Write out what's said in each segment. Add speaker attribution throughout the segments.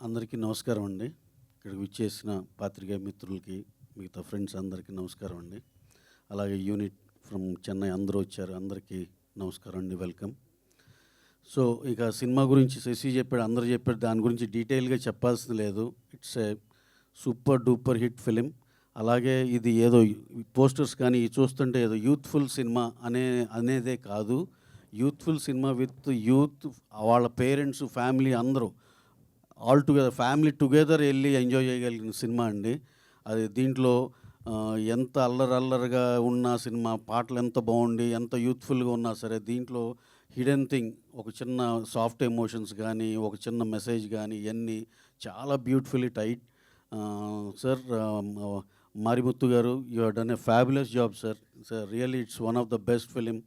Speaker 1: అందరికీ నమస్కారం అండి. ఇక్కడికి విచ్చేసిన పాత్రికేయ మిత్రులకి, మిగతా ఫ్రెండ్స్ అందరికీ నమస్కారం అండి. అలాగే యూనిట్ ఫ్రమ్ చెన్నై అందరూ వచ్చారు, అందరికీ నమస్కారం అండి, వెల్కమ్. సో ఇక సినిమా గురించి శశి చెప్పాడు, అందరూ చెప్పాడు, దాని గురించి డీటెయిల్గా చెప్పాల్సింది లేదు. It's a super duper hit film. అలాగే ఇది ఏదో పోస్టర్స్ కానీ చూస్తుంటే ఏదో యూత్ఫుల్ సినిమా అనేదే కాదు. యూత్ఫుల్ సినిమా విత్ యూత్, వాళ్ళ పేరెంట్స్, ఫ్యామిలీ అందరూ ఆల్ టుగెదర్, ఫ్యామిలీ టుగెదర్ వెళ్ళి ఎంజాయ్ చేయగలిగిన సినిమా అండి అది. దీంట్లో ఎంత అల్లరల్లరిగా ఉన్న సినిమా, పాటలు ఎంత బాగుండి ఎంత యూత్ఫుల్గా ఉన్నా సరే, దీంట్లో హిడెన్ థింగ్, ఒక చిన్న సాఫ్ట్ ఎమోషన్స్ కానీ, ఒక చిన్న మెసేజ్ కానీ, ఇవన్నీ చాలా బ్యూటిఫుల్లీ టైట్. సార్, మారిముత్తు గారు, you have done a fabulous job sir. Sir really it's one of the best film.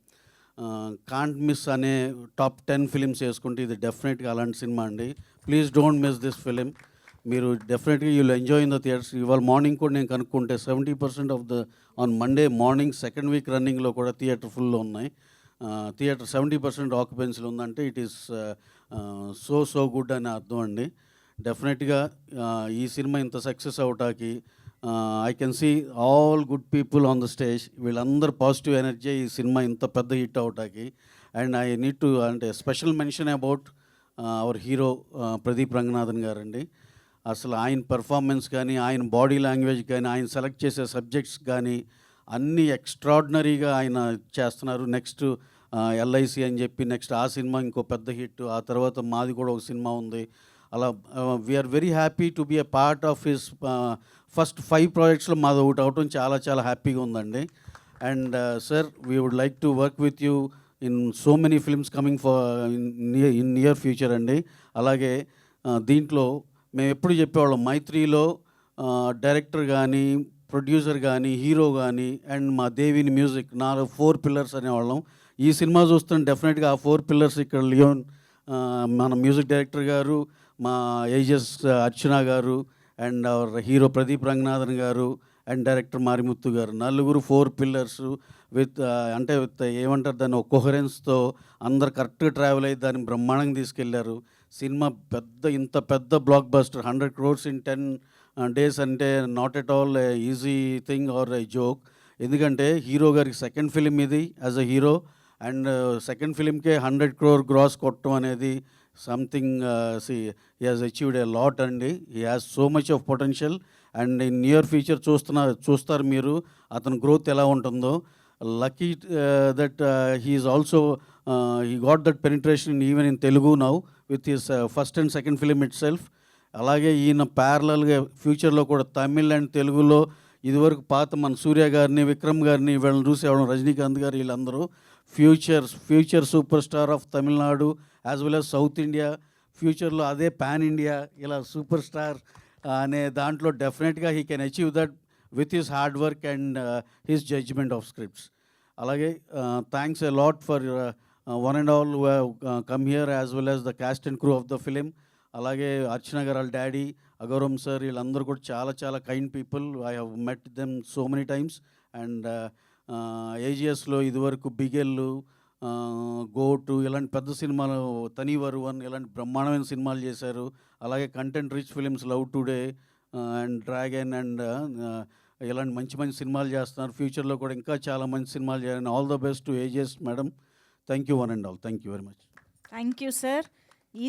Speaker 1: Can't miss అనే టాప్ 10 ఫిలిమ్స్ వేసుకుంటే ఇది డెఫినెట్గా అలాంటి సినిమా అండి. Please don't miss this film. మీరు డెఫినెట్గా you will enjoy in the theatres. ఇవాళ morning కూడా నేను కనుక్కుంటే 70% of the on Monday morning second week రన్నింగ్లో కూడా థియేటర్ ఫుల్లో ఉన్నాయి. థియేటర్ 70% ఆక్యుపెన్సీలు ఉందంటే ఇట్ ఈస్ సో గుడ్ అని అర్థం అండి. డెఫినెట్గా ఈ సినిమా ఇంత సక్సెస్ అవటానికి I can see all good people on the stage. వీళ్ళందరూ పాజిటివ్ ఎనర్జీ ఈ సినిమా ఇంత పెద్ద హిట్ అవటానికి. అండ్ ఐ నీడ్ టు అంటే special mention about our hero Pradeep Ranganathan గారండి. అసలు ఆయన పెర్ఫార్మెన్స్ కానీ, ఆయన బాడీ లాంగ్వేజ్ కానీ, ఆయన సెలెక్ట్ చేసే సబ్జెక్ట్స్ కానీ అన్నీ ఎక్స్ట్రాడినరీగా ఆయన చేస్తున్నారు. నెక్స్ట్ ఎల్ఐసి అని చెప్పి నెక్స్ట్ ఆ సినిమా ఇంకో పెద్ద హిట్. ఆ తర్వాత మాది కూడా ఒక సినిమా ఉంది. అలా we are very happy to be a part of his first 5 ప్రాజెక్ట్స్లో మాది ఒకటి అవటం చాలా హ్యాపీగా ఉందండి. And sir, we would like to work with you in so many films coming for in near future అండి. అలాగే దీంట్లో మేము ఎప్పుడు చెప్పేవాళ్ళం, మైత్రిలో డైరెక్టర్ కానీ, ప్రొడ్యూసర్ కానీ, హీరో కానీ, అండ్ మా దేవిని మ్యూజిక్, 4 పిల్లర్స్ అనేవాళ్ళం. ఈ సినిమా చూస్తుంటే డెఫినెట్గా ఆ 4 పిల్లర్స్ ఇక్కడ లియోన్, మన మ్యూజిక్ డైరెక్టర్ గారు, మా ఏజెస్ అర్చన గారు, and hour hero Pradeep Ranganathan గారు, అండ్ డైరెక్టర్ మారిముత్తు గారు, నలుగురు 4 పిల్లర్స్ విత్ అంటే విత్ ఏమంటారు దాన్ని, ఒక కోహరెన్స్తో అందరు కరెక్ట్గా ట్రావెల్ అయ్యి దాన్ని బ్రహ్మాండంగా తీసుకెళ్లారు. సినిమా ఇంత పెద్ద blockbuster, 100 crores in 10 days అంటే not at all easy thing or a joke. ఎందుకంటే హీరో గారికి సెకండ్ ఫిలిం ఇది as a hero, and second ఫిలింకే 100 crore గ్రాస్ కొట్టడం అనేది something. He has achieved a lot అండి. He has so much of potential. And in near future చూస్తారు మీరు అతని గ్రోత్ ఎలా ఉంటుందో. Lucky that he is also he got that penetration even in Telugu now with his first and second film it self. అలాగే ఈయన ప్యారలల్గా ఫ్యూచర్లో కూడా తమిళ్ అండ్ తెలుగులో ఇదివరకు పాత మన సూర్య గారిని, విక్రమ్ గారిని, వీళ్ళని చూసేవాళ్ళం, రజనీకాంత్ గారు, వీళ్ళందరూ future super star of Tamil Nadu as well as south India. ఫ్యూచర్లో అదే పాన్ ఇండియా ఇలా సూపర్ స్టార్ అనే దాంట్లో డెఫినెట్గా he can achieve that with his hard work and his judgement of scripts. అలాగే thanks a lot for one and all who have come here as well as the cast and crew of the film. అలాగే అర్చన గారు వాళ్ళ daddy, అగౌరవం sir, వీళ్ళందరూ కూడా చాలా kind people. I have met them so many times. And ఏజిఎస్లో ఇదివరకు బిగెల్లు, goat ఇలాంటి పెద్ద సినిమాలు, తనీవరు వన్ ఇలాంటి బ్రహ్మాండమైన సినిమాలు చేశారు. అలాగే content rich films love today and dragon and ఇలాంటి మంచి సినిమాలు చేస్తున్నారు. ఫ్యూచర్లో కూడా ఇంకా చాలా మంచి సినిమాలు చేయాలని all the best to AGs madam. Thank you one and all. Thank you very much.
Speaker 2: Thank you sir.